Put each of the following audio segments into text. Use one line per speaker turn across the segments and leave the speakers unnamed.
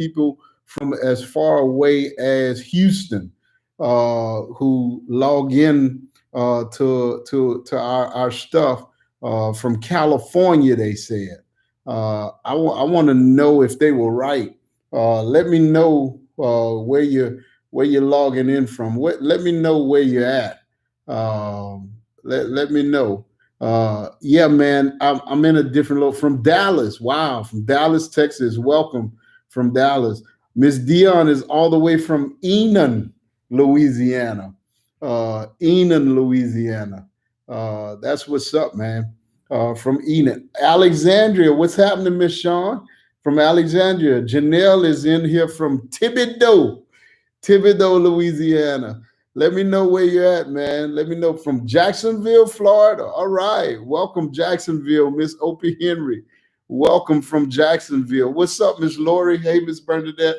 people from as far away as Houston who log in to our stuff from California. They said. I want to know if they were right. Let me know where you're logging in from. Let me know where you're at. Let me know. Yeah, man, I'm in a different look from Dallas. Wow, from Dallas, Texas. Welcome from Dallas. Miss Dion is all the way from Enon, Louisiana. Enon, Louisiana. That's what's up, man. From Enon. Alexandria, what's happening, Miss Sean? From Alexandria. Janelle is in here from Thibodaux, Louisiana. Let me know where you're at, man. Let me know from Jacksonville, Florida. All right. Welcome, Jacksonville, Miss Opie Henry. Welcome from Jacksonville. What's up, Miss Lori? Hey, Miss Bernadette.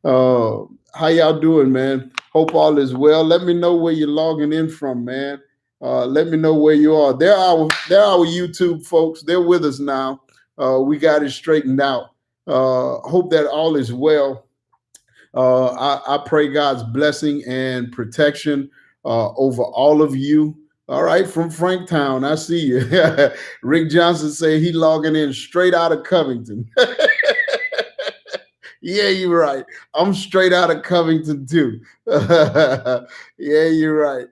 How y'all doing, man? Hope all is well. Let me know where you're logging in from, man. Let me know where you are. They're our YouTube folks. They're with us now. We got it straightened out. Hope that all is well. I pray God's blessing and protection over all of you. All right, from Franktown, I see you. Rick Johnson say he logging in straight out of Covington. Yeah, you're right. I'm straight out of Covington too. Yeah, you're right.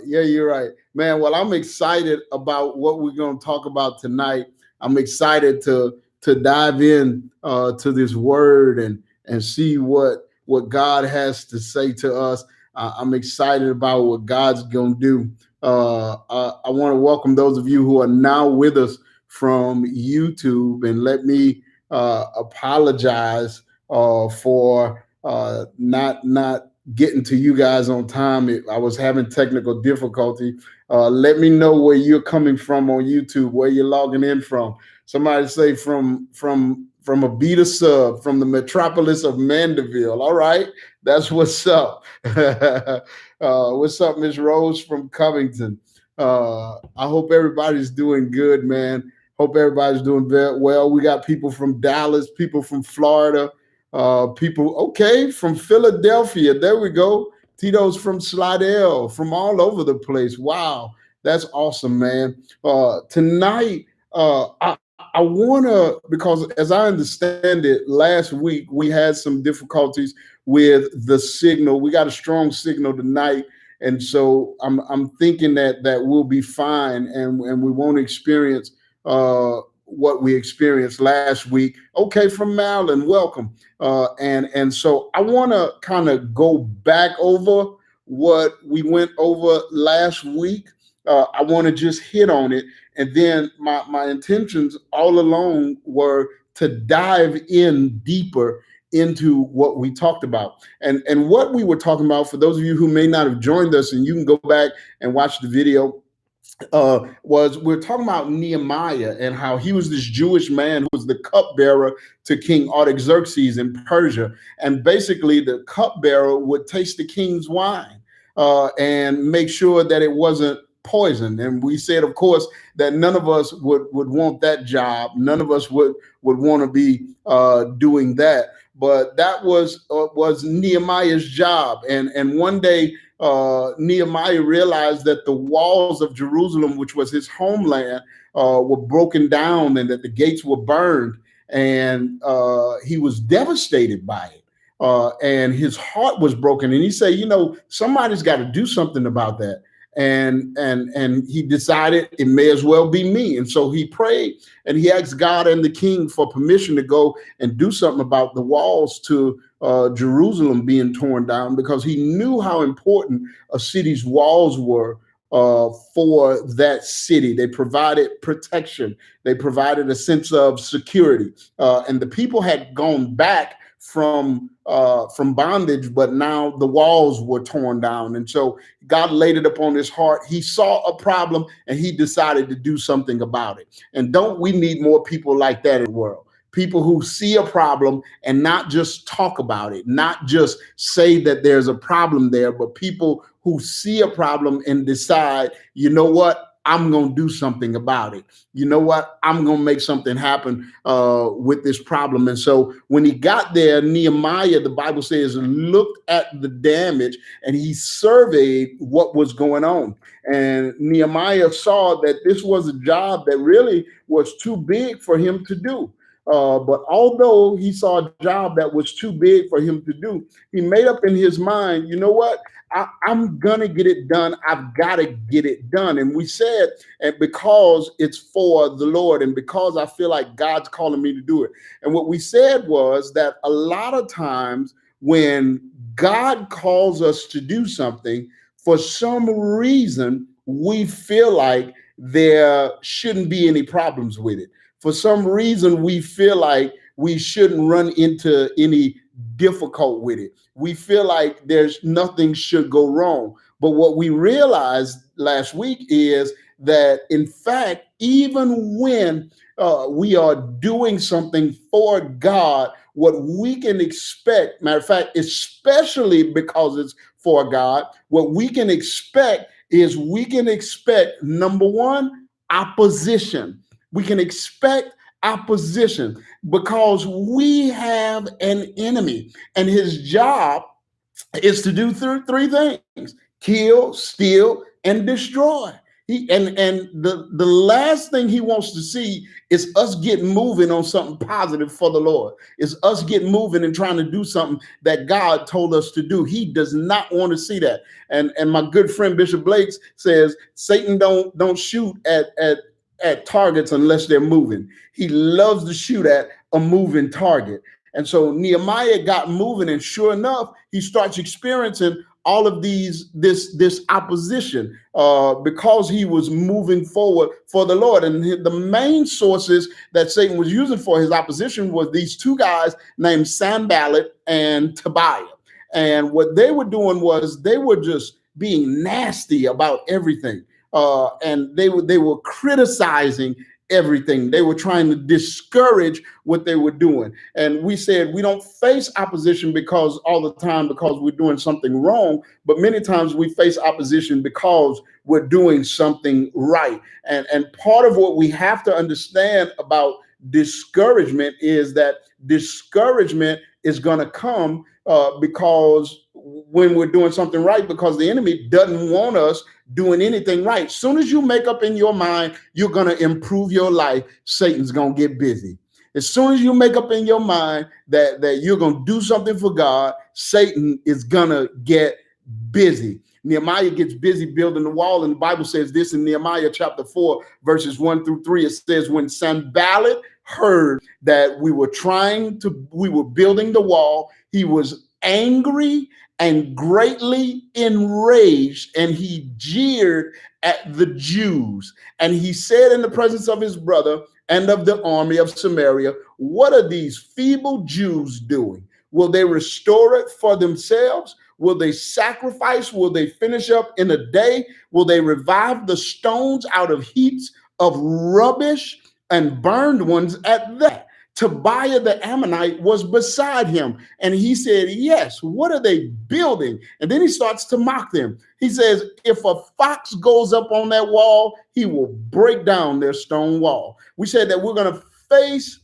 Yeah, you're right, man. Well, I'm excited about what we're going to talk about tonight. I'm excited to dive in to this word and see what God has to say to us. I'm excited about what God's going to do. I want to welcome those of you who are now with us from YouTube, and let me apologize for not getting to you guys on time. I was having technical difficulty. Let me know where you're coming from on YouTube, where you're logging in from. Somebody say from a beta sub from the metropolis of Mandeville. All right, that's what's up. What's up, Miss Rose from Covington? I hope everybody's doing good, man. Hope everybody's doing very well. We got people from Dallas, people from Florida, people, okay, from Philadelphia. There we go. Tito's from Slidell, from all over the place. Wow, that's awesome, man. Tonight, I want to, because as I understand it, last week we had some difficulties with the signal. We got a strong signal tonight. And so I'm thinking that we'll be fine, and we won't experience what we experienced last week. Okay, from Maryland, welcome. And so I want to kind of go back over what we went over last week. I want to just hit on it. And then my intentions all along were to dive in deeper into what we talked about. And what we were talking about, for those of you who may not have joined us, and you can go back and watch the video, was we're talking about Nehemiah and how he was this Jewish man who was the cupbearer to King Artaxerxes in Persia. And basically the cupbearer would taste the king's wine and make sure that it wasn't poison. And we said, of course, that none of us would want that job. None of us would want to be doing that. But that was Nehemiah's job. And one day, Nehemiah realized that the walls of Jerusalem, which was his homeland, were broken down, and that the gates were burned. And he was devastated by it. And his heart was broken. And he said, somebody's got to do something about that. And he decided it may as well be me. And so he prayed, and he asked God and the king for permission to go and do something about the walls to Jerusalem being torn down, because he knew how important a city's walls were for that city. They provided protection. They provided a sense of security. And the people had gone back from bondage, but now the walls were torn down. And so God laid it upon his heart. He saw a problem, and he decided to do something about it. And don't we need more people like that in the world? People who see a problem and not just talk about it, not just say that there's a problem there, but people who see a problem and decide, you know what? I'm going to do something about it. You know what? I'm going to make something happen with this problem. And so when he got there, Nehemiah, the Bible says, looked at the damage and he surveyed what was going on. And Nehemiah saw that this was a job that really was too big for him to do. But although he saw a job that was too big for him to do, he made up in his mind, you know what? I'm going to get it done. I've got to get it done. And we said, and because it's for the Lord and because I feel like God's calling me to do it. And what we said was that a lot of times when God calls us to do something, for some reason, we feel like there shouldn't be any problems with it. For some reason, we feel like we shouldn't run into any difficult with it. We feel like there's nothing should go wrong. But what we realized last week is that, in fact, even when we are doing something for God, what we can expect, matter of fact, especially because it's for God, what we can expect is we can expect, number one, opposition. We can expect opposition because we have an enemy, and his job is to do three things: kill, steal, and destroy. The last thing he wants to see is us getting moving on something positive for the Lord. Is us getting moving and trying to do something that God told us to do. He does not want to see that. And my good friend Bishop Blake says Satan don't shoot at targets unless they're moving. He loves to shoot at a moving target. And so Nehemiah got moving, and sure enough, he starts experiencing all of this opposition because he was moving forward for the Lord. And the main sources that Satan was using for his opposition was these two guys named Sanballat and Tobiah. And what they were doing was they were just being nasty about everything. And they were criticizing everything. They were trying to discourage what they were doing. And we said we don't face opposition because all the time because we're doing something wrong, but many times we face opposition because we're doing something right. And part of what we have to understand about discouragement is that discouragement is going to come because when we're doing something right, because the enemy doesn't want us doing anything right. As soon as you make up in your mind, you're going to improve your life, Satan's going to get busy. As soon as you make up in your mind that you're going to do something for God, Satan is going to get busy. Nehemiah gets busy building the wall, and the Bible says this in Nehemiah chapter 4, verses 1 through 3. It says, when Sanballat heard that we were building the wall, he was angry and greatly enraged, and he jeered at the Jews. And he said in the presence of his brother and of the army of Samaria, what are these feeble Jews doing? Will they restore it for themselves? Will they sacrifice? Will they finish up in a day? Will they revive the stones out of heaps of rubbish and burned ones at that? Tobiah the Ammonite was beside him, and he said, yes, what are they building? And then he starts to mock them. He says, if a fox goes up on that wall, he will break down their stone wall. We said that we're going to face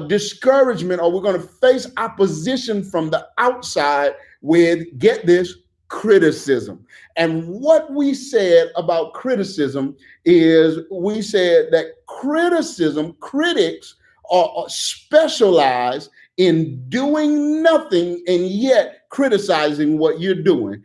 discouragement, or we're going to face opposition from the outside with, get this, criticism. And what we said about criticism is we said that critics are specialized in doing nothing and yet criticizing what you're doing.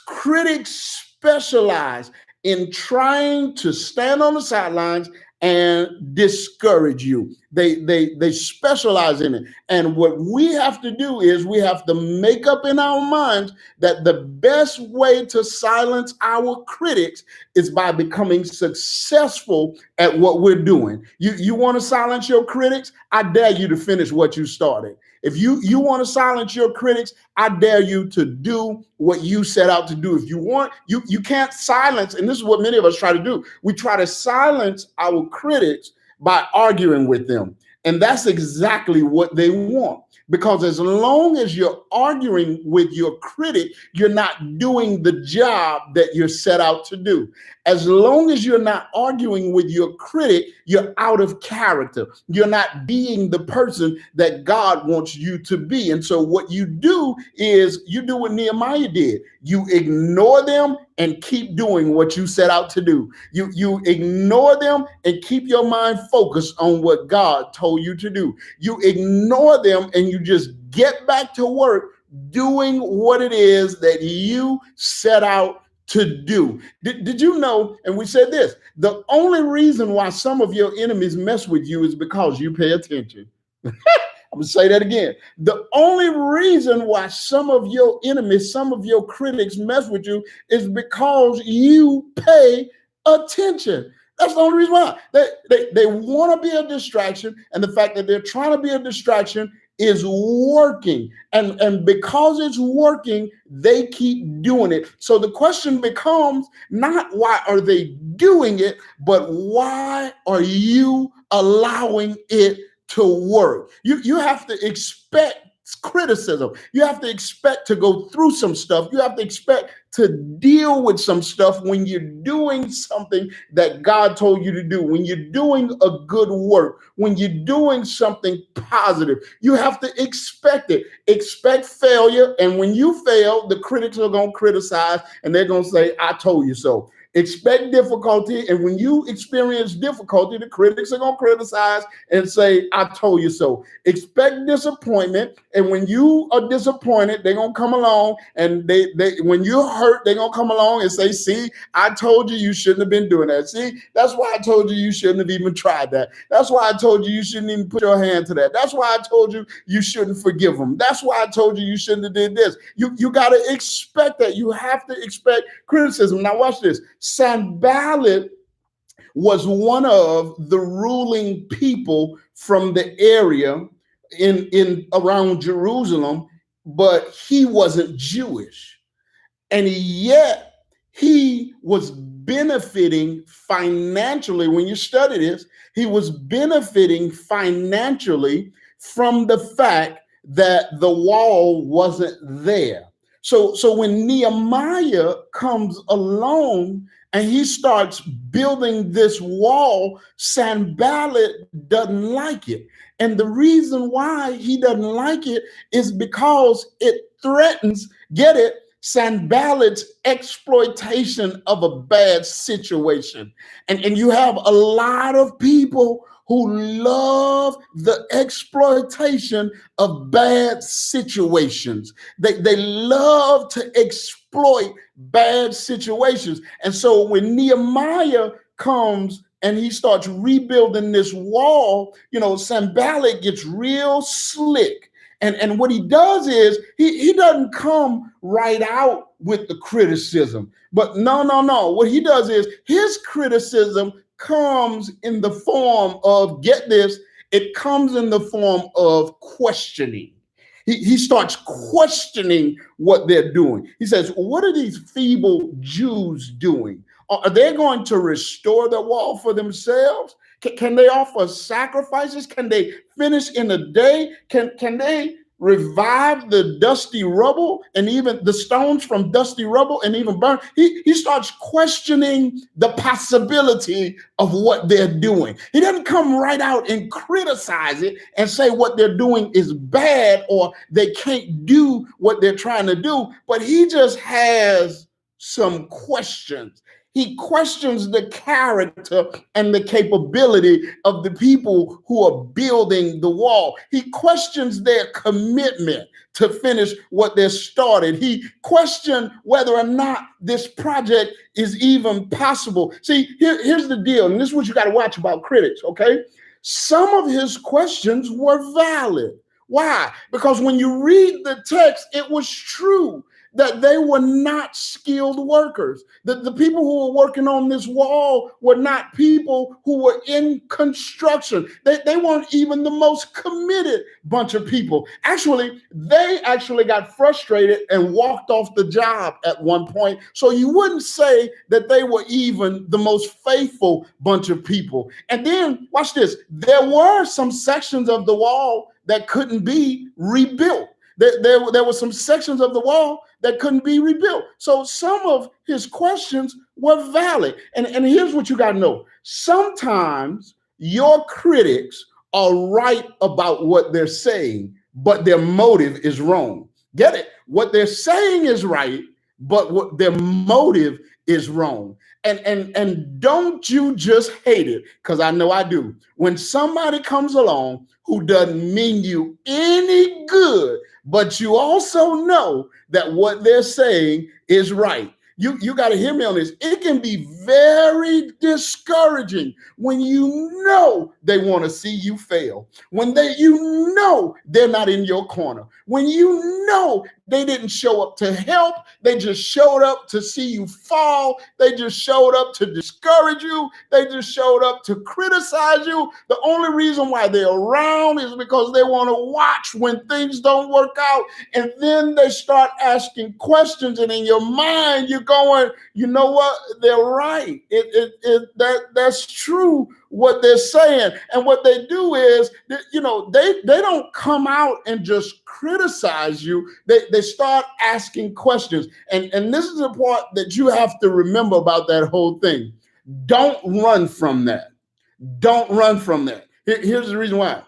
Critics specialize in trying to stand on the sidelines and discourage you. They specialize in it. And what we have to do is we have to make up in our minds that the best way to silence our critics is by becoming successful at what we're doing. You want to silence your critics? I dare you to finish what you started. If you want to silence your critics, I dare you to do what you set out to do. If you want, you can't silence, and this is what many of us try to do. We try to silence our critics by arguing with them. And that's exactly what they want. Because as long as you're arguing with your critic, you're not doing the job that you're set out to do. As long as you're not arguing with your critic, you're out of character. You're not being the person that God wants you to be. And so what you do is you do what Nehemiah did. You ignore them and keep doing what you set out to do. You ignore them and keep your mind focused on what God told you to do. You ignore them and you just get back to work doing what it is that you set out to do. Did you know, and we said this, the only reason why some of your enemies mess with you is because you pay attention. I'm gonna say that again. The only reason why some of your enemies, some of your critics mess with you is because you pay attention. That's the only reason why. They want to be a distraction, and the fact that they're trying to be a distraction is working. And because it's working, they keep doing it. So the question becomes not why are they doing it, but why are you allowing it to work? You have to expect criticism. You have to expect to go through some stuff. You have to expect to deal with some stuff when you're doing something that God told you to do, when you're doing a good work, when you're doing something positive. You have to expect it. Expect failure. And when you fail, the critics are going to criticize and they're going to say, I told you so. Expect difficulty, and when you experience difficulty, the critics are going to criticize and say, I told you so. Expect disappointment, and when you are disappointed, they're going to come along, and they when you're hurt, they're going to come along and say, see, I told you shouldn't have been doing that. See, that's why I told you shouldn't have even tried that. That's why I told you shouldn't even put your hand to that. That's why I told you shouldn't forgive them. That's why I told you shouldn't have did this. You got to expect that. You have to expect criticism. Now watch this. Sanballat was one of the ruling people from the area in around Jerusalem, but he wasn't Jewish. And yet he was benefiting financially. When you study this, he was benefiting financially from the fact that the wall wasn't there. So when Nehemiah comes along and he starts building this wall, Sanballat doesn't like it. And the reason why he doesn't like it is because it threatens, get it, Sanballat's exploitation of a bad situation. And you have a lot of people who love the exploitation of bad situations. They love to exploit bad situations. And so when Nehemiah comes and he starts rebuilding this wall, Sanballat gets real slick. And what he does is he doesn't come right out with the criticism. But no. What he does is his criticism comes in the form of, get this, it comes in the form of questioning. He starts questioning what they're doing. He says, what are these feeble Jews doing? Are they going to restore the wall for themselves? Can they offer sacrifices? Can they finish in a day? Can they revive the dusty rubble and even the stones from dusty rubble and even burn? He starts questioning the possibility of what they're doing. He doesn't come right out and criticize it and say what they're doing is bad or they can't do what they're trying to do, but he just has some questions. He questions the character and the capability of the people who are building the wall. He questions their commitment to finish what they started. He questioned whether or not this project is even possible. See, here's the deal, and this is what you got to watch about critics, okay? Some of his questions were valid. Why? Because when you read the text, it was true that they were not skilled workers. The people who were working on this wall were not people who were in construction. They weren't even the most committed bunch of people. Actually, they got frustrated and walked off the job at one point. So you wouldn't say that they were even the most faithful bunch of people. And then, watch this, there were some sections of the wall that couldn't be rebuilt. There were some sections of the wall that couldn't be rebuilt. So some of his questions were valid. And here's what you got to know. Sometimes your critics are right about what they're saying, but their motive is wrong. Get it? What they're saying is right, but what their motive is wrong. And don't you just hate it, because I know I do, when somebody comes along who doesn't mean you any good, but you also know that what they're saying is right. You got to hear me on this. It can be very discouraging when you know they want to see you fail, when you know they're not in your corner, when you know they didn't show up to help, they just showed up to see you fall, they just showed up to discourage you, they just showed up to criticize you. The only reason why they're around is because they want to watch when things don't work out, and then they start asking questions, and in your mind you're going, you know what, they're right. That's true what they're saying. And what they do is, they don't come out and just criticize you. They start asking questions. And this is the part that you have to remember about that whole thing. Don't run from that. Don't run from that. Here's the reason why.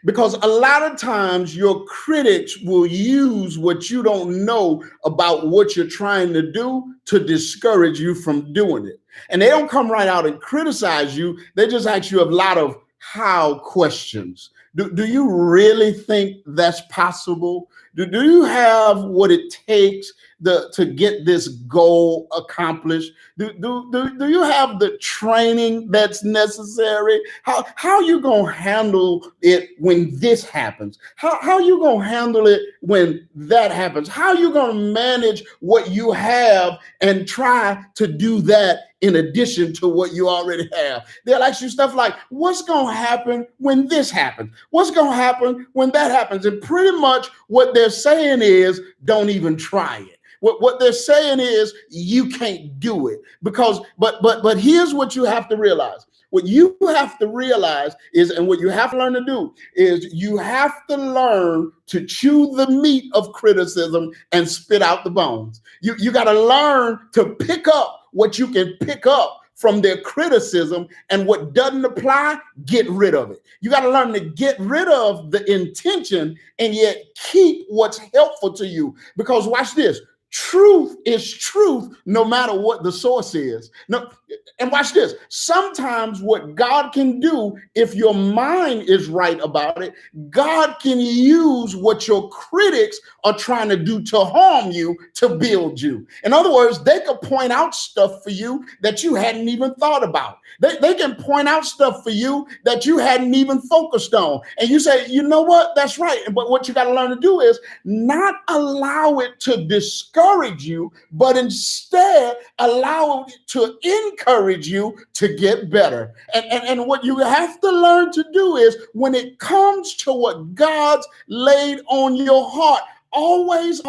Because a lot of times your critics will use what you don't know about what you're trying to do to discourage you from doing it. And they don't come right out and criticize you. They just ask you a lot of how questions. Do you really think that's possible? Do you have what it takes to get this goal accomplished? Do you have the training that's necessary? How you gonna handle it when this happens? How you gonna handle it when that happens? How you gonna manage what you have and try to do that in addition to what you already have? They'll ask you stuff like, what's gonna happen when this happens? What's gonna happen when that happens? And pretty much what they're saying is, don't even try it. What they're saying is, you can't do it, because but here's what you have to realize. What you have to realize is, and what you have to learn to do is, you have to learn to chew the meat of criticism and spit out the bones. You got to learn to pick up what you can pick up from their criticism, and what doesn't apply, get rid of it. You got to learn to get rid of the intention and yet keep what's helpful to you. Because watch this. Truth is truth no matter what the source is. No, and watch this. Sometimes what God can do, if your mind is right about it, God can use what your critics are trying to do to harm you to build you. In other words, they could point out stuff for you that you hadn't even thought about. They can point out stuff for you that you hadn't even focused on. And you say, you know what? That's right. But what you got to learn to do is not allow it to discourage you, but instead allow it to encourage you to get better. And what you have to learn to do is, when it comes to what God's laid on your heart, always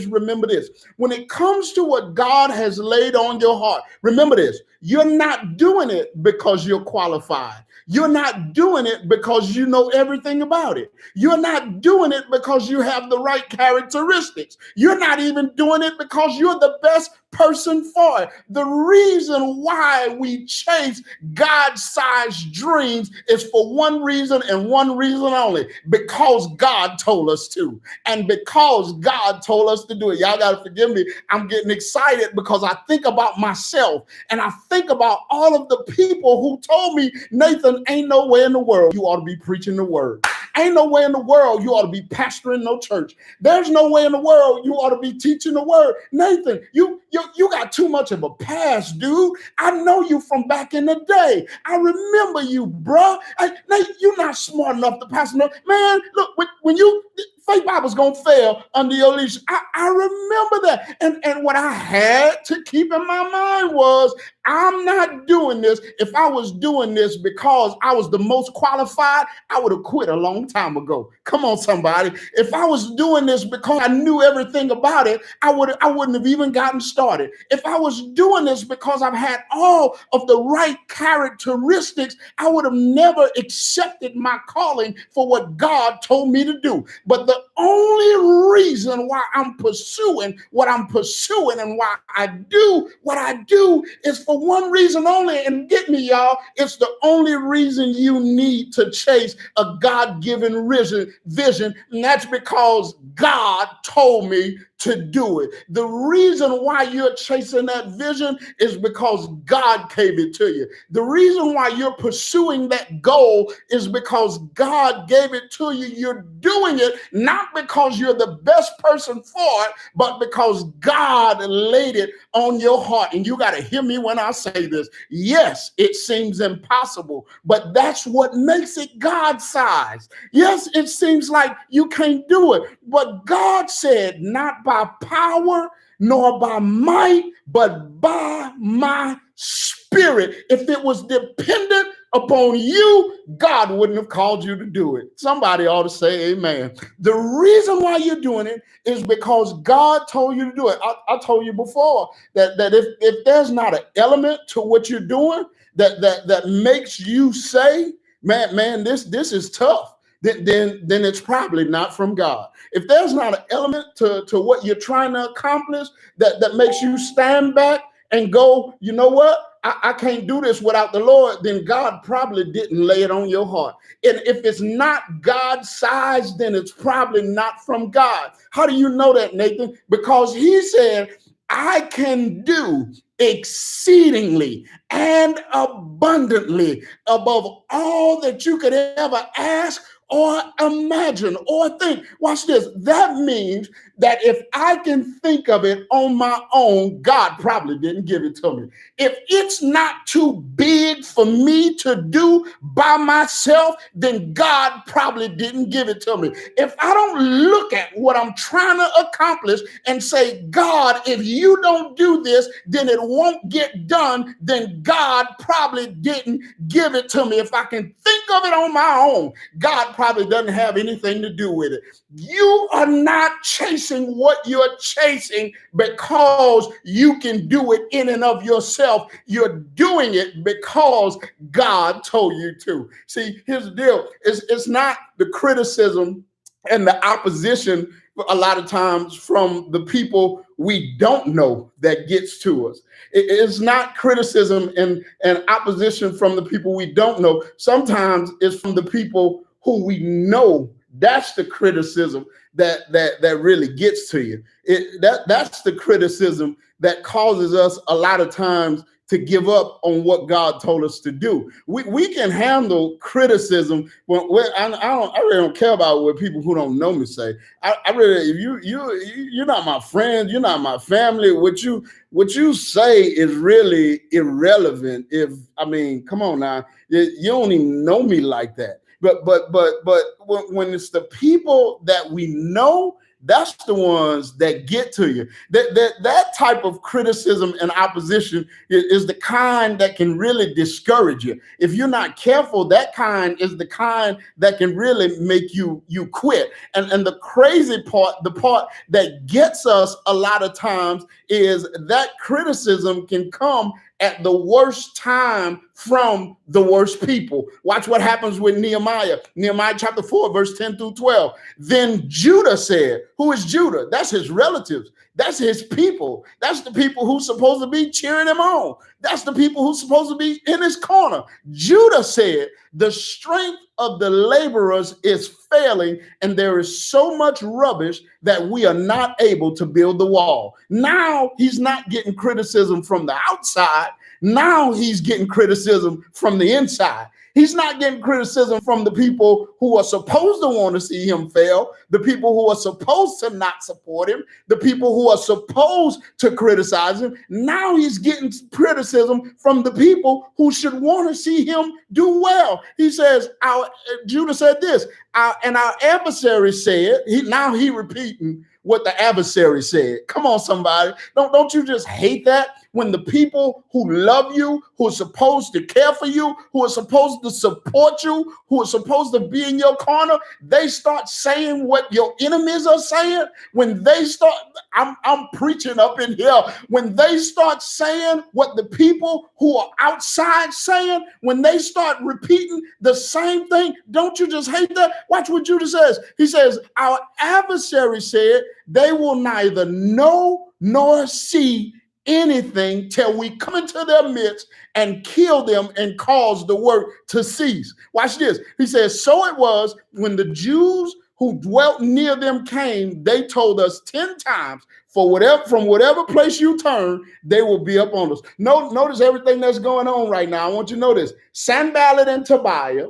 remember this. When it comes to what God has laid on your heart, remember this. You're not doing it because you're qualified. You're not doing it because you know everything about it. You're not doing it because you have the right characteristics. You're not even doing it because you're the best person for it. The reason why we chase God-sized dreams is for one reason and one reason only: because God told us to, and because God told us to do it. Y'all got to forgive me. I'm getting excited because I think about myself, and I think about all of the people who told me, Nathan, ain't no way in the world you ought to be preaching the word. Ain't no way in the world you ought to be pastoring no church. There's no way in the world you ought to be teaching the word. Nathan, you got too much of a past, dude. I know you from back in the day. I remember you, bruh. You're not smart enough to pastor. Man, look, when you Faith Bible's gonna fail under your leadership. I remember that. And what I had to keep in my mind was, I'm not doing this. If I was doing this because I was the most qualified, I would have quit a long time ago. Come on, somebody. If I was doing this because I knew everything about it, I wouldn't have even gotten started. If I was doing this because I've had all of the right characteristics, I would have never accepted my calling for what God told me to do. But the only reason why I'm pursuing what I'm pursuing and why I do what I do is for one reason only. And get me, y'all, it's the only reason you need to chase a God-given vision, and that's because God told me to do it. The reason why you're chasing that vision is because God gave it to you. The reason why you're pursuing that goal is because God gave it to you. You're doing it not because you're the best person for it, but because God laid it on your heart. And you got to hear me when I say this. Yes, it seems impossible, but that's what makes it God-sized. Yes, it seems like you can't do it, but God said, not by power nor by might, but by my spirit. If it was dependent upon you, God wouldn't have called you to do it. Somebody ought to say amen. The reason why you're doing it is because God told you to do it. I told you before that if there's not an element to what you're doing that makes you say, man, this is tough, then it's probably not from God. If there's not an element to what you're trying to accomplish that makes you stand back and go, you know what? I can't do this without the Lord, then God probably didn't lay it on your heart. And if it's not God-sized, then it's probably not from God. How do you know that, Nathan? Because he said, I can do exceedingly and abundantly above all that you could ever ask or imagine or think. Watch this. That means that if I can think of it on my own, God probably didn't give it to me. If it's not too big for me to do by myself, then God probably didn't give it to me. If I don't look at what I'm trying to accomplish and say, God, if you don't do this, then it won't get done, then God probably didn't give it to me. If I can think of it on my own, God probably doesn't have anything to do with it. You are not chasing what you're chasing because you can do it in and of yourself. You're doing it because God told you to. See, here's the deal. It's not the criticism and the opposition a lot of times from the people we don't know that gets to us. It's not criticism and opposition from the people we don't know. Sometimes it's from the people who we know. That's the criticism that really gets to you. That's the criticism that causes us a lot of times to give up on what God told us to do. We can handle criticism. I really don't care about what people who don't know me say. I really, if you're not my friend, you're not my family. What you say is really irrelevant. Come on now, you don't even know me like that. But when it's the people that we know, that's the ones that get to you. That type of criticism and opposition is the kind that can really discourage you. If you're not careful, that kind is the kind that can really make you quit. And the crazy part, the part that gets us a lot of times, is that criticism can come at the worst time from the worst people. Watch what happens with Nehemiah. Nehemiah chapter 4, verse 10 through 12. Then Judah said, who is Judah? That's his relatives. That's his people. That's the people who's supposed to be cheering him on. That's the people who's supposed to be in his corner. Judah said, the strength of the laborers is failing, and there is so much rubbish that we are not able to build the wall. Now he's not getting criticism from the outside. Now he's getting criticism from the inside. He's not getting criticism from the people who are supposed to want to see him fail, the people who are supposed to not support him, the people who are supposed to criticize him. Now he's getting criticism from the people who should want to see him do well. He says, Judah said this, and our adversary said, now he repeating what the adversary said. Come on, somebody. Don't you just hate that? When the people who love you, who are supposed to care for you, who are supposed to support you, who are supposed to be in your corner, they start saying what your enemies are saying. When they start, I'm preaching up in here. When they start saying what the people who are outside saying, when they start repeating the same thing, don't you just hate that? Watch what Judah says. He says, our adversary said, they will neither know nor see anything till we come into their midst and kill them and cause the work to cease. Watch this. He says, so it was when the Jews who dwelt near them came, they told us 10 times, from whatever place you turn, they will be up on us. Notice everything that's going on right now. I want you to notice Sanballat and Tobiah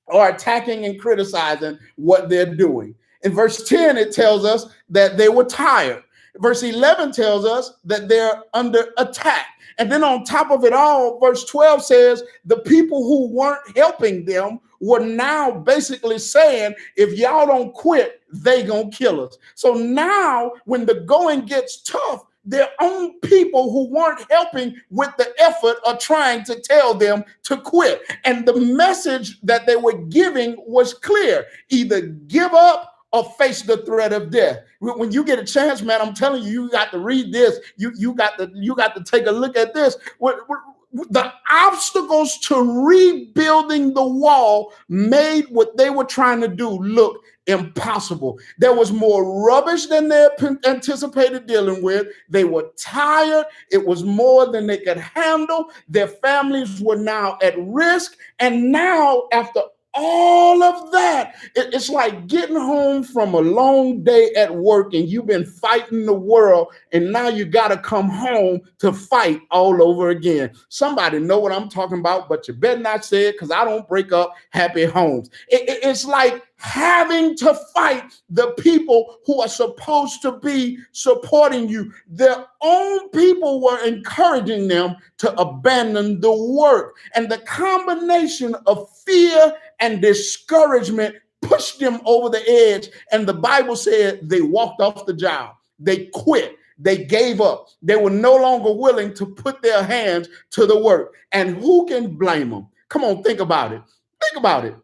are attacking and criticizing what they're doing. In verse 10, it tells us that they were tired. Verse 11 tells us that they're under attack. And then on top of it all, verse 12 says the people who weren't helping them were now basically saying, if y'all don't quit, they gonna kill us. So now when the going gets tough, their own people who weren't helping with the effort are trying to tell them to quit. And the message that they were giving was clear: either give up or face the threat of death. When you get a chance, man, I'm telling you, you got to read this. You got to take a look at this. The obstacles to rebuilding the wall made what they were trying to do look impossible. There was more rubbish than they anticipated dealing with. They were tired. It was more than they could handle. Their families were now at risk. And now, after all of that, it's like getting home from a long day at work and you've been fighting the world, and now you got to come home to fight all over again. Somebody know what I'm talking about, but you better not say it, because I don't break up happy homes. It's like having to fight the people who are supposed to be supporting you. Their own people were encouraging them to abandon the work. And the combination of fear and discouragement pushed them over the edge. And the Bible said they walked off the job. They quit. They gave up. They were no longer willing to put their hands to the work. And who can blame them? Come on, think about it. Think about it.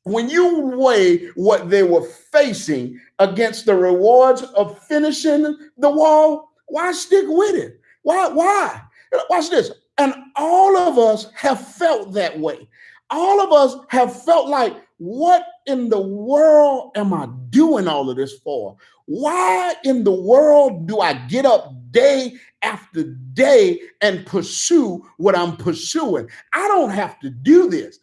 When you weigh what they were facing against the rewards of finishing the wall, why stick with it? Why? Watch this. And all of us have felt that way. All of us have felt like, what in the world am I doing all of this for? Why in the world do I get up day after day and pursue what I'm pursuing? I don't have to do this.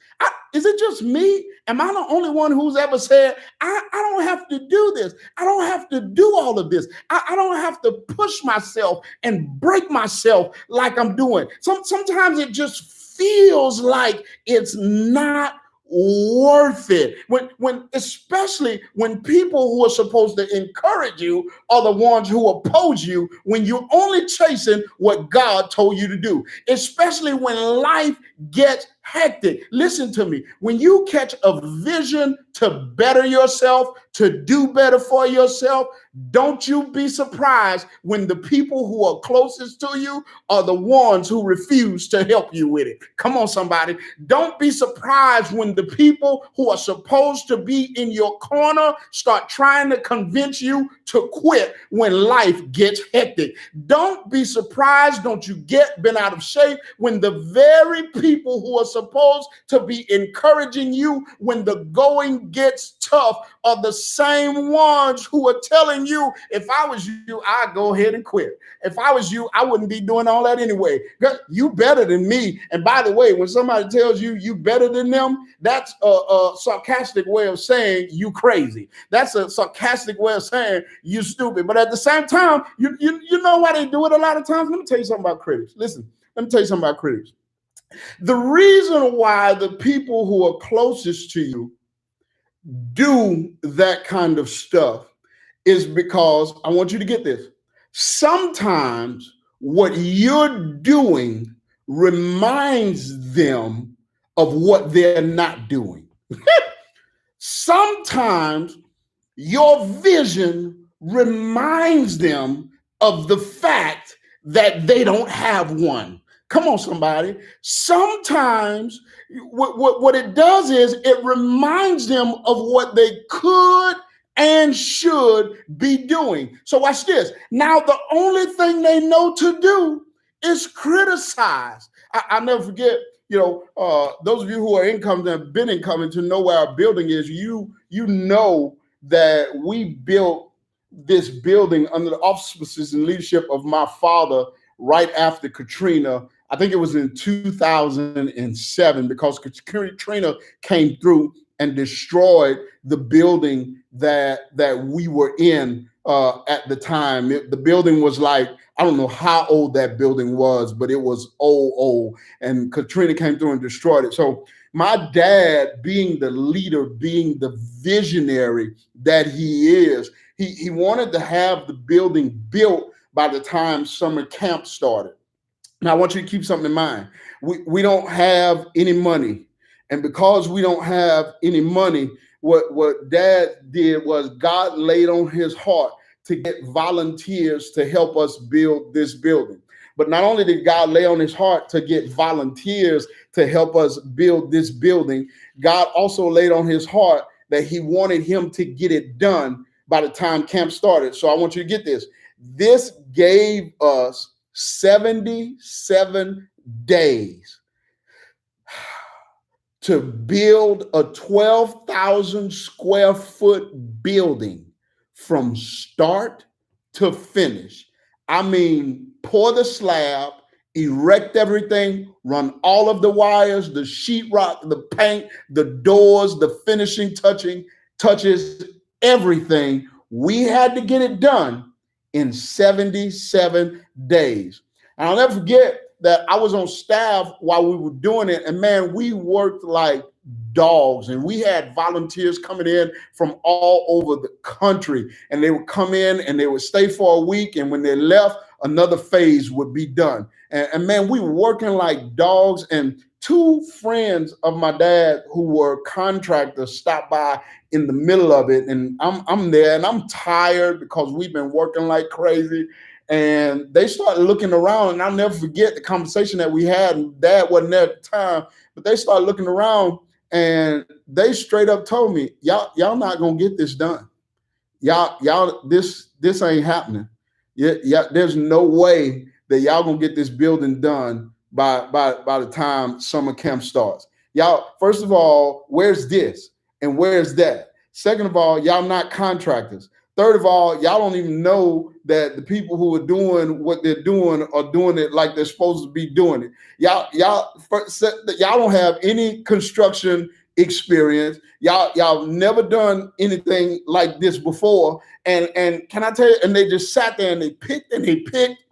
Is it just me? Am I the only one who's ever said, I don't have to do this. I don't have to do all of this. I don't have to push myself and break myself like I'm doing. Sometimes it just feels like it's not worth it. Especially when people who are supposed to encourage you are the ones who oppose you when you're only chasing what God told you to do. Especially when life gets hectic. Listen to me. When you catch a vision to better yourself, to do better for yourself, don't you be surprised when the people who are closest to you are the ones who refuse to help you with it. Come on, somebody. Don't be surprised when the people who are supposed to be in your corner start trying to convince you to quit when life gets hectic. Don't be surprised. Don't you get bent out of shape when the very people who are supposed to be encouraging you when the going gets tough are the same ones who are telling you, if I was you, I'd go ahead and quit. If I was you, I wouldn't be doing all that anyway. You better than me. And by the way, when somebody tells you you better than them, that's a sarcastic way of saying you crazy. That's a sarcastic way of saying you stupid. But at the same time, you know why they do it a lot of times? Let me tell you something about critics. Listen, let me tell you something about critics. The reason why the people who are closest to you do that kind of stuff is because I want you to get this. Sometimes what you're doing reminds them of what they're not doing. Sometimes your vision reminds them of the fact that they don't have one. Come on, somebody. Sometimes what it does is it reminds them of what they could and should be doing. So watch this. Now, the only thing they know to do is criticize. I'll never forget, those of you who are incoming and have been incoming to know where our building is, you know that we built this building under the auspices and leadership of my father right after Katrina. I think it was in 2007, because Katrina came through and destroyed the building that we were in at the time. The building was like, I don't know how old that building was, but it was old. And Katrina came through and destroyed it. So my dad, being the leader, being the visionary that he is, he wanted to have the building built by the time summer camp started. Now, I want you to keep something in mind. We don't have any money. And because we don't have any money, what Dad did was God laid on his heart to get volunteers to help us build this building. But not only did God lay on his heart to get volunteers to help us build this building, God also laid on his heart that he wanted him to get it done by the time camp started. So I want you to get this. This gave us 77 days to build a 12,000 square foot building from start to finish. I mean, pour the slab, erect everything, run all of the wires, the sheetrock, the paint, the doors, the finishing touches, everything. We had to get it done in 77 days. And I'll never forget that I was on staff while we were doing it. And man, we worked like dogs, and we had volunteers coming in from all over the country, and they would come in and they would stay for a week. And when they left, another phase would be done. And man, we were working like dogs. And two friends of my dad who were contractors stopped by in the middle of it. And I'm there and I'm tired because we've been working like crazy. And they started looking around, and I'll never forget the conversation that we had. And Dad wasn't there at the time, but they started looking around, and they straight up told me, y'all not gonna get this done. Y'all, this ain't happening. Yeah, there's no way that y'all gonna get this building done by the time summer camp starts. Y'all, first of all, where's this and where's that? Second of all, y'all not contractors. Third of all, y'all don't even know that the people who are doing what they're doing are doing it like they're supposed to be doing it. Y'all don't have any construction experience. Y'all never done anything like this before. And can I tell you? And they just sat there and they picked and they picked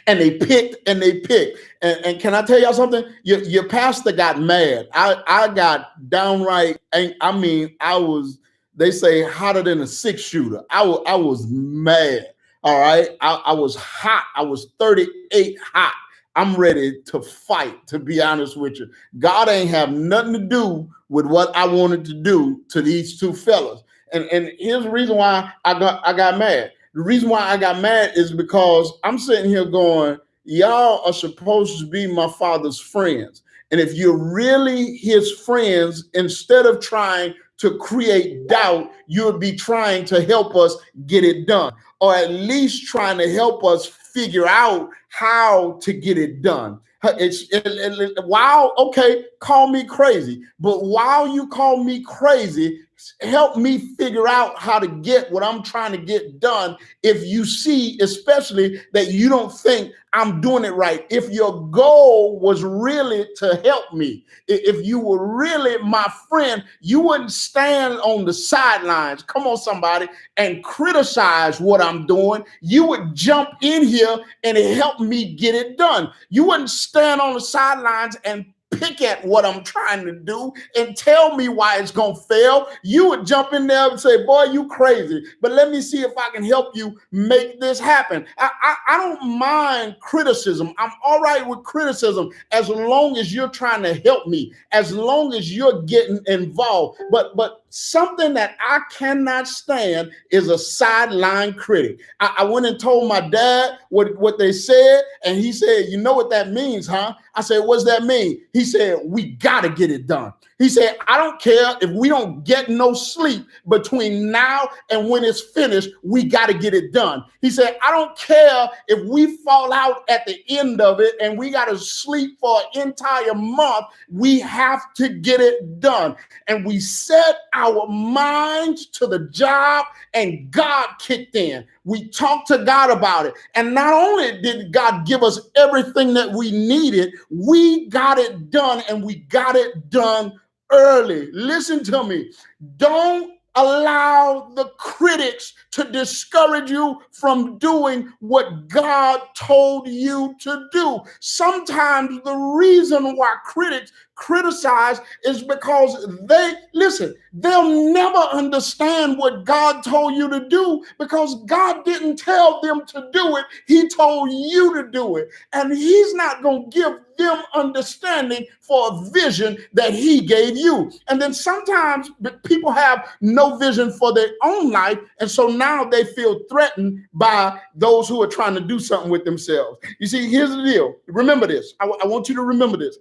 and they picked and they picked. And can I tell y'all something? Your pastor got mad. I got downright. I mean, I was. They say hotter than a 6-shooter. I was mad. All right. I was hot. I was 38 hot. I'm ready to fight, to be honest with you. God ain't have nothing to do with what I wanted to do to these two fellas. And here's the reason why I got mad. The reason why I got mad is because I'm sitting here going, y'all are supposed to be my father's friends. And if you're really his friends, instead of trying to create doubt, you would be trying to help us get it done, or at least trying to help us figure out how to get it done. Wow, okay, call me crazy, but while you call me crazy, Help me figure out how to get what I'm trying to get done. If you see, especially that you don't think I'm doing it right, if your goal was really to help me, if you were really my friend, you wouldn't stand on the sidelines, come on somebody, and criticize what I'm doing. You would jump in here and help me get it done. You wouldn't stand on the sidelines and pick at what I'm trying to do and tell me why it's going to fail. You would jump in there and say, boy, you crazy, but let me see if I can help you make this happen. I don't mind criticism. I'm all right with criticism as long as you're trying to help me, as long as you're getting involved. But something that I cannot stand is a sideline critic. I went and told my dad what they said, and he said, you know what that means, huh? I said, what's that mean? He said, we got to get it done. He said, I don't care if we don't get no sleep between now and when it's finished, we got to get it done. He said, I don't care if we fall out at the end of it and we got to sleep for an entire month. We have to get it done. And we set our minds to the job, and God kicked in. We talked to God about it. And not only did God give us everything that we needed, we got it done, and we got it done early. Listen to me. Don't allow the critics to discourage you from doing what God told you to do. Sometimes the reason why critics criticize is because they'll never understand what God told you to do, because God didn't tell them to do it. He told you to do it. And he's not going to give them understanding for a vision that he gave you. And then sometimes people have no vision for their own life, and so now they feel threatened by those who are trying to do something with themselves. You see, here's the deal. Remember this. I want you to remember this.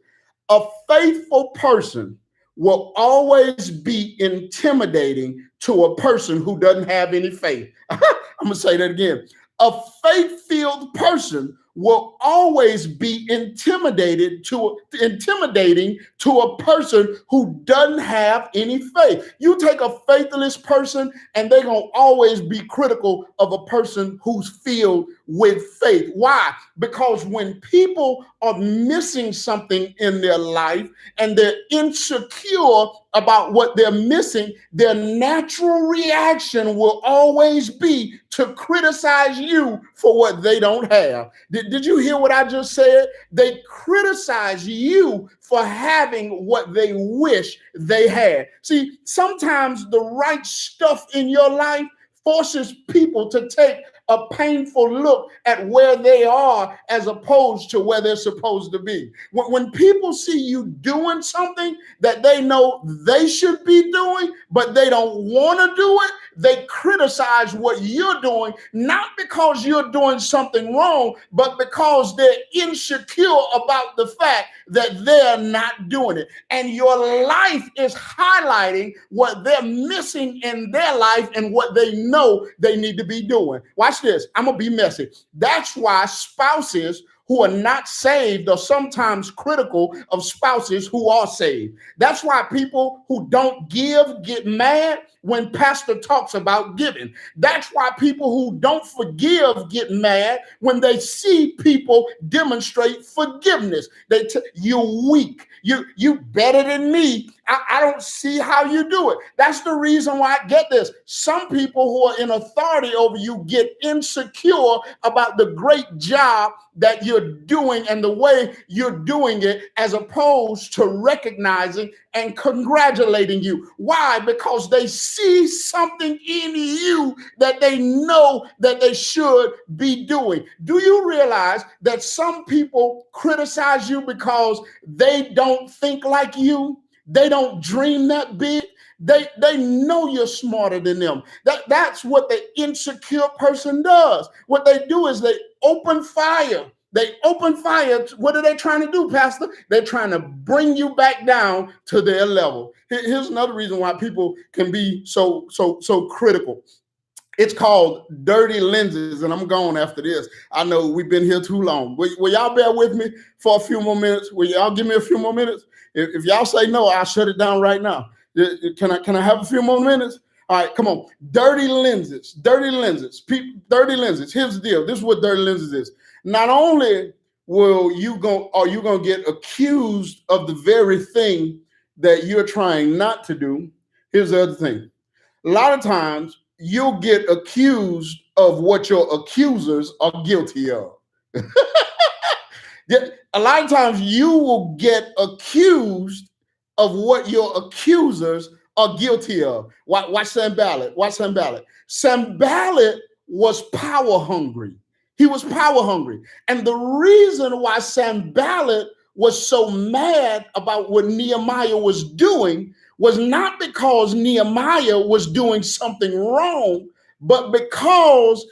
A faithful person will always be intimidating to a person who doesn't have any faith. I'm going to say that again. A faith-filled person will always be intimidating to a person who doesn't have any faith. You take a faithless person and they're going to always be critical of a person who's filled with faith. Why? Because when people are missing something in their life and they're insecure about what they're missing, their natural reaction will always be to criticize you for what they don't have. Did you hear what I just said? They criticize you for having what they wish they had. See, sometimes the right stuff in your life forces people to take a painful look at where they are as opposed to where they're supposed to be. When people see you doing something that they know they should be doing, but they don't want to do it, they criticize what you're doing, not because you're doing something wrong, but because they're insecure about the fact that they're not doing it. And your life is highlighting what they're missing in their life and what they know they need to be doing. Watch this. I'm going to be messy. That's why spouses who are not saved are sometimes critical of spouses who are saved. That's why people who don't give get mad when pastor talks about giving. That's why people who don't forgive get mad when they see people demonstrate forgiveness. You're weak. You better than me. I don't see how you do it. That's the reason why I get this. Some people who are in authority over you get insecure about the great job that you're doing and the way you're doing it, as opposed to recognizing and congratulating you. Why? Because they see something in you that they know that they should be doing. Do you realize that some people criticize you because they don't think like you? They don't dream that big. They know you're smarter than them. That's what the insecure person does. What they do is they open fire. They open fire. What are they trying to do, Pastor? They're trying to bring you back down to their level. Here's another reason why people can be so critical. It's called dirty lenses, and I'm going after this. I know we've been here too long. Will y'all bear with me for a few more minutes? Will y'all give me a few more minutes? If y'all say no, I'll shut it down right now. Can I have a few more minutes? All right, come on. Dirty lenses, dirty lenses, dirty lenses. Here's the deal. This is what dirty lenses is. Not only are you gonna get accused of the very thing that you're trying not to do. Here's the other thing. A lot of times you'll get accused of what your accusers are guilty of. A lot of times you will get accused of what your accusers are guilty of. Watch Sanballat. Watch Sanballat. Sanballat was power hungry. He was power hungry. And the reason why Sanballat was so mad about what Nehemiah was doing was not because Nehemiah was doing something wrong, but because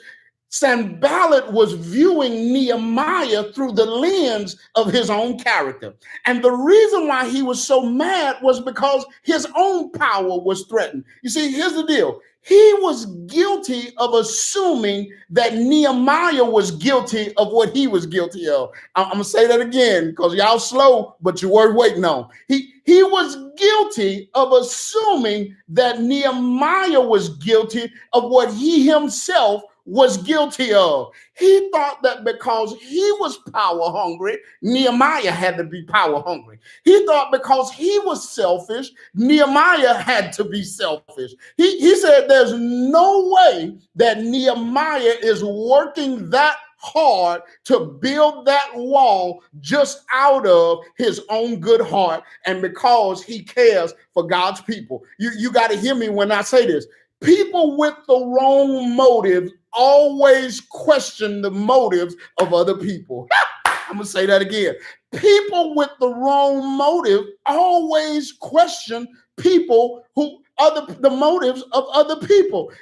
Sanballat was viewing Nehemiah through the lens of his own character. And the reason why he was so mad was because his own power was threatened. You see, here's the deal. He was guilty of assuming that Nehemiah was guilty of what he was guilty of. I'm going to say that again because y'all slow, but you're worth waiting on. He was guilty of assuming that Nehemiah was guilty of what he himself was guilty of. He thought that because he was power hungry, Nehemiah had to be power hungry. He thought because he was selfish, Nehemiah had to be selfish. He said there's no way that Nehemiah is working that hard to build that wall just out of his own good heart and because he cares for God's people. You got to hear me when I say this. People with the wrong motives always question the motives of other people. I'm going to say that again. People with the wrong motive always question the motives of other people.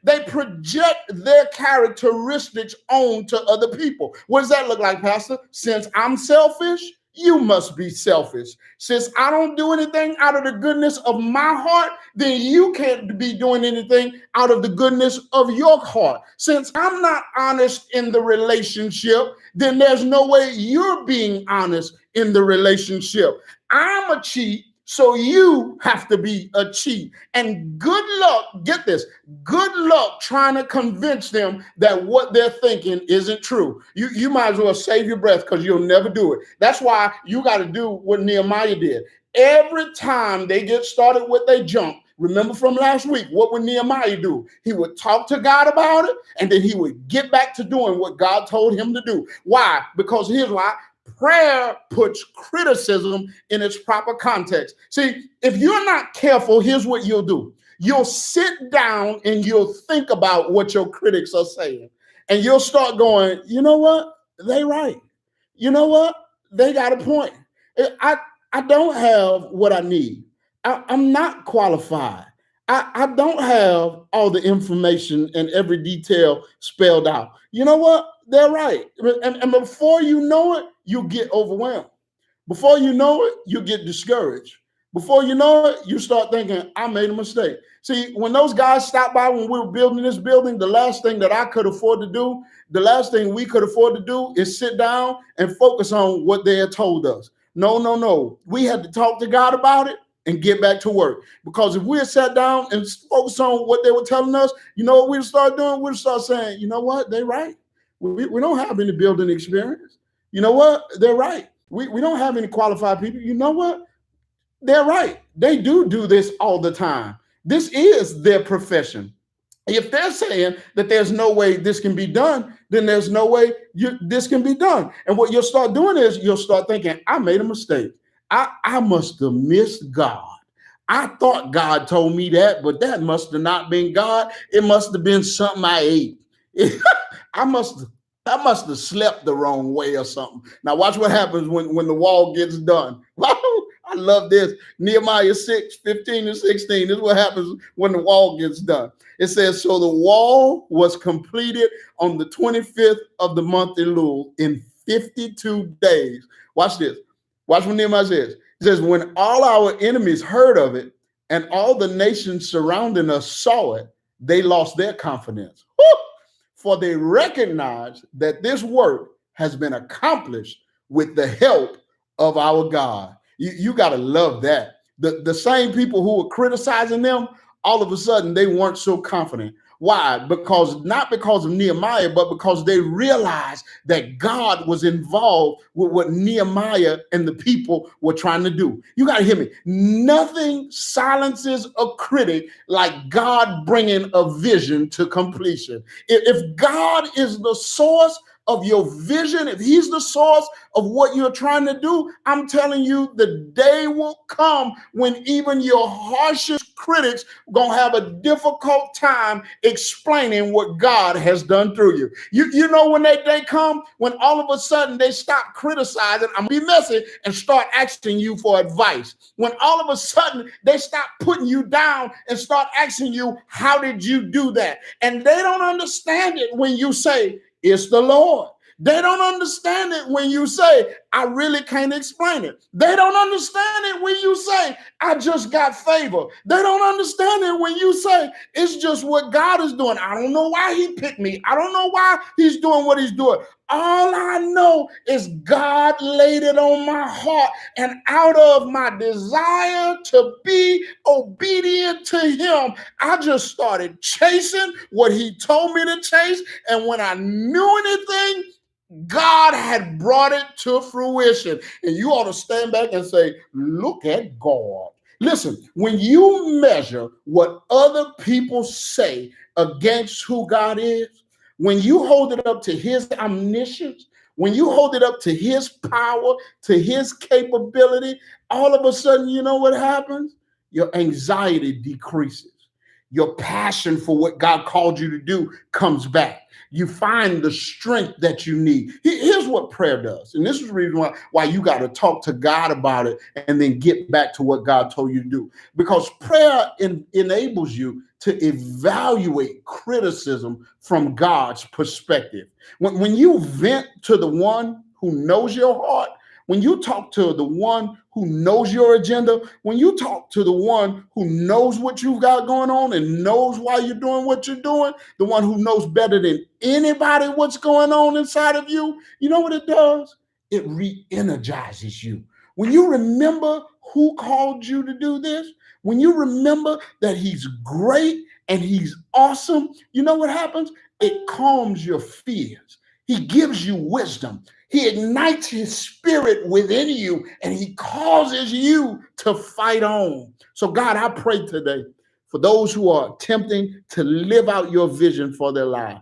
They project their characteristics onto other people. What does that look like, Pastor? Since I'm selfish, you must be selfish. Since I don't do anything out of the goodness of my heart, then you can't be doing anything out of the goodness of your heart. Since I'm not honest in the relationship, then there's no way you're being honest in the relationship. I'm a cheat, so you have to be a cheat. And good luck, get this, good luck trying to convince them that what they're thinking isn't true. You might as well save your breath because you'll never do it. That's why you got to do what Nehemiah did. Every time they get started with their junk, remember from last week, what would Nehemiah do? He would talk to God about it, and then he would get back to doing what God told him to do. Why? Because here's why. Prayer puts criticism in its proper context. See, if you're not careful, here's what you'll do. You'll sit down and you'll think about what your critics are saying. And you'll start going, you know what? They right. You know what? They got a point. I don't have what I need. I'm not qualified. I don't have all the information and every detail spelled out. You know what? They're right. And before you know it, you get overwhelmed. Before you know it, you get discouraged. Before you know it, you start thinking, I made a mistake. See, when those guys stopped by when we were building this building, the last thing that I could afford to do, the last thing we could afford to do is sit down and focus on what they had told us. No. We had to talk to God about it and get back to work. Because if we had sat down and focused on what they were telling us, you know what we'd start doing? We'd start saying, you know what? They're right. We don't have any building experience. You know what? They're right. We don't have any qualified people. You know what? They're right. They do this all the time. This is their profession. If they're saying that there's no way this can be done, then there's no way this can be done. And what you'll start doing is you'll start thinking, I made a mistake. I must have missed God. I thought God told me that, but that must have not been God. It must have been something I ate. I must have slept the wrong way or something. Now watch what happens when the wall gets done. I love this. Nehemiah 6:15-16. This is what happens when the wall gets done. It says, so the wall was completed on the 25th of the month Elul in 52 days. Watch this. Watch what Nehemiah says. It says, when all our enemies heard of it and all the nations surrounding us saw it, they lost their confidence. Woo! For they recognized that this work has been accomplished with the help of our God. You got to love that. The same people who were criticizing them, all of a sudden they weren't so confident. Why? Because not because of Nehemiah, but because they realized that God was involved with what Nehemiah and the people were trying to do. You got to hear me. Nothing silences a critic like God bringing a vision to completion. If God is the source of your vision, if he's the source of what you're trying to do, I'm telling you, the day will come when even your harshest critics gonna have a difficult time explaining what God has done through you. You know when that day come, when all of a sudden they stop criticizing, I'm gonna be messy, and start asking you for advice. When all of a sudden they stop putting you down and start asking you, how did you do that? And they don't understand it when you say, it's the Lord. They don't understand it when you say, I really can't explain it. They don't understand it when you say, I just got favor. They don't understand it when you say, it's just what God is doing. I don't know why he picked me. I don't know why he's doing what he's doing. All I know is God laid it on my heart, and out of my desire to be obedient to him, I just started chasing what he told me to chase. And when I knew anything, God had brought it to fruition. And you ought to stand back and say, look at God. Listen, when you measure what other people say against who God is, when you hold it up to his omniscience, when you hold it up to his power, to his capability, all of a sudden, you know what happens? Your anxiety decreases. Your passion for what God called you to do comes back. You find the strength that you need. Here's what prayer does. And this is the reason why you got to talk to God about it and then get back to what God told you to do. Because prayer enables you to evaluate criticism from God's perspective. When you vent to the one who knows your heart, when you talk to the one who knows your agenda, when you talk to the one who knows what you've got going on and knows why you're doing what you're doing, the one who knows better than anybody what's going on inside of you, you know what it does? It re-energizes you. When you remember who called you to do this, when you remember that he's great and he's awesome, you know what happens? It calms your fears. He gives you wisdom. He ignites his spirit within you, and he causes you to fight on. So God, I pray today for those who are attempting to live out your vision for their lives.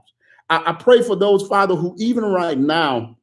I pray for those, Father, who even right now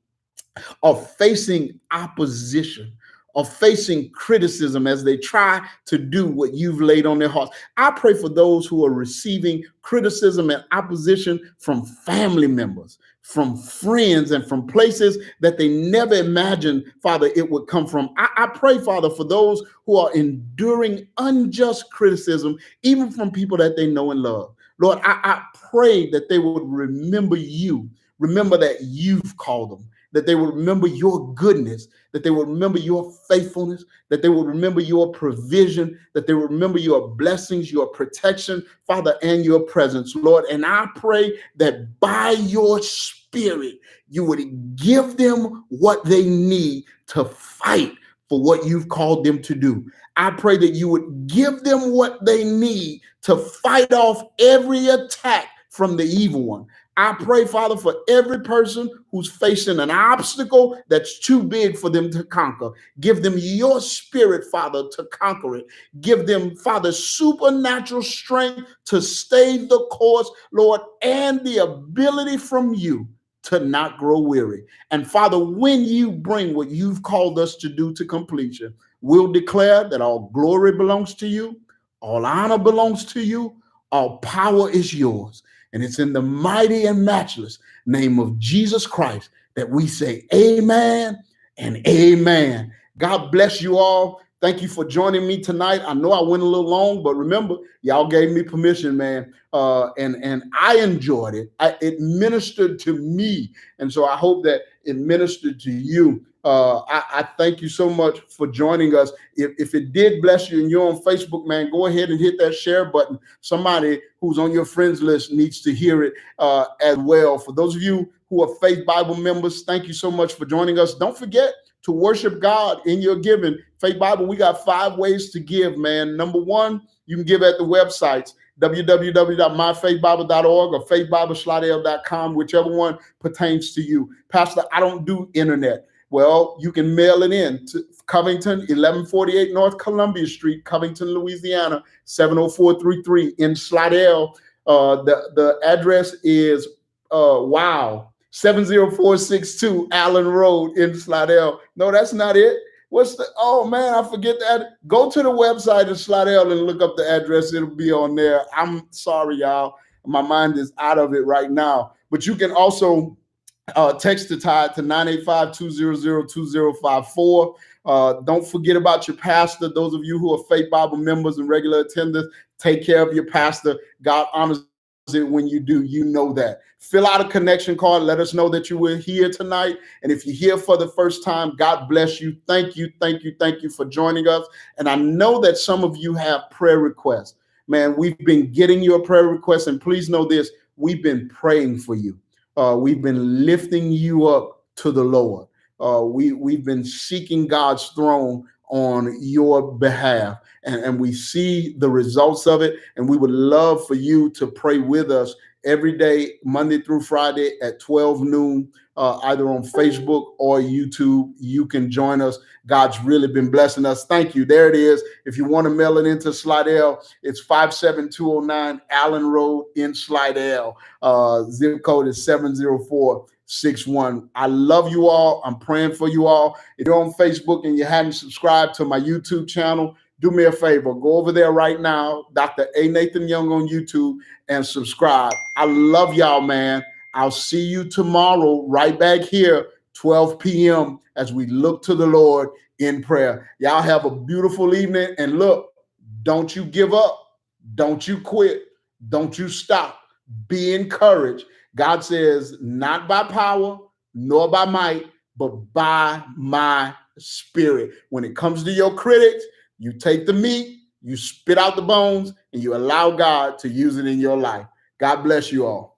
are facing opposition, are facing criticism as they try to do what you've laid on their hearts. I pray for those who are receiving criticism and opposition from family members, from friends, and from places that they never imagined, Father, it would come from. I pray, Father, for those who are enduring unjust criticism, even from people that they know and love. Lord, I pray that they would remember you, remember that you've called them, that they will remember your goodness, that they will remember your faithfulness, that they will remember your provision, that they will remember your blessings, your protection, Father, and your presence, Lord. And I pray that by your Spirit, you would give them what they need to fight for what you've called them to do. I pray that you would give them what they need to fight off every attack from the evil one. I pray, Father, for every person who's facing an obstacle that's too big for them to conquer. Give them your spirit, Father, to conquer it. Give them, Father, supernatural strength to stay the course, Lord, and the ability from you to not grow weary. And Father, when you bring what you've called us to do to completion, we'll declare that all glory belongs to you, all honor belongs to you, all power is yours. And it's in the mighty and matchless name of Jesus Christ that we say amen and amen. God bless you all. Thank you for joining me tonight. I know I went a little long, but remember, y'all gave me permission, man. And I enjoyed it. It ministered to me. And so I hope that it ministered to you. I thank you so much for joining us. If it did bless you and you're on Facebook, man, go ahead and hit that share button. Somebody who's on your friends list needs to hear it as well. For those of you who are Faith Bible members, thank you so much for joining us. Don't forget to worship God in your giving. Faith Bible, we got 5 ways to give, man. Number 1, you can give at the websites, www.myfaithbible.org or faithbibleslidell.com, whichever one pertains to you. Pastor, I don't do internet. Well, you can mail it in to Covington, 1148 North Columbia Street, Covington, Louisiana, 70433 in Slidell. The address is 70462 Allen Road in Slidell. No, that's not it. Oh man, I forget that. Go to the website of Slidell and look up the address. It'll be on there. I'm sorry, y'all. My mind is out of it right now. But you can also text the tithe to 985-200-2054. Don't forget about your pastor. Those of you who are Faith Bible members and regular attenders, take care of your pastor. God honors it when you do. You know that. Fill out a connection card. Let us know that you were here tonight. And if you're here for the first time, God bless you. Thank you for joining us. And I know that some of you have prayer requests. Man, we've been getting your prayer requests. And please know this, we've been praying for you. We've been lifting you up to the Lord. We've been seeking God's throne on your behalf, and we see the results of it. And we would love for you to pray with us every day, Monday through Friday at 12 noon, either on Facebook or YouTube. You can join us. God's really been blessing us. Thank you. There it is. If you want to mail it into Slidell, it's 57209 Allen Road in Slidell. Zip code is 70461. I love you all. I'm praying for you all. If you're on Facebook and you haven't subscribed to my YouTube channel, do me a favor. Go over there right now, Dr. A. Nathan Young on YouTube, and subscribe. I love y'all, man. I'll see you tomorrow right back here, 12 p.m. as we look to the Lord in prayer. Y'all have a beautiful evening. And look, don't you give up. Don't you quit. Don't you stop. Be encouraged. God says, not by power, nor by might, but by my spirit. When it comes to your critics, you take the meat, you spit out the bones, and you allow God to use it in your life. God bless you all.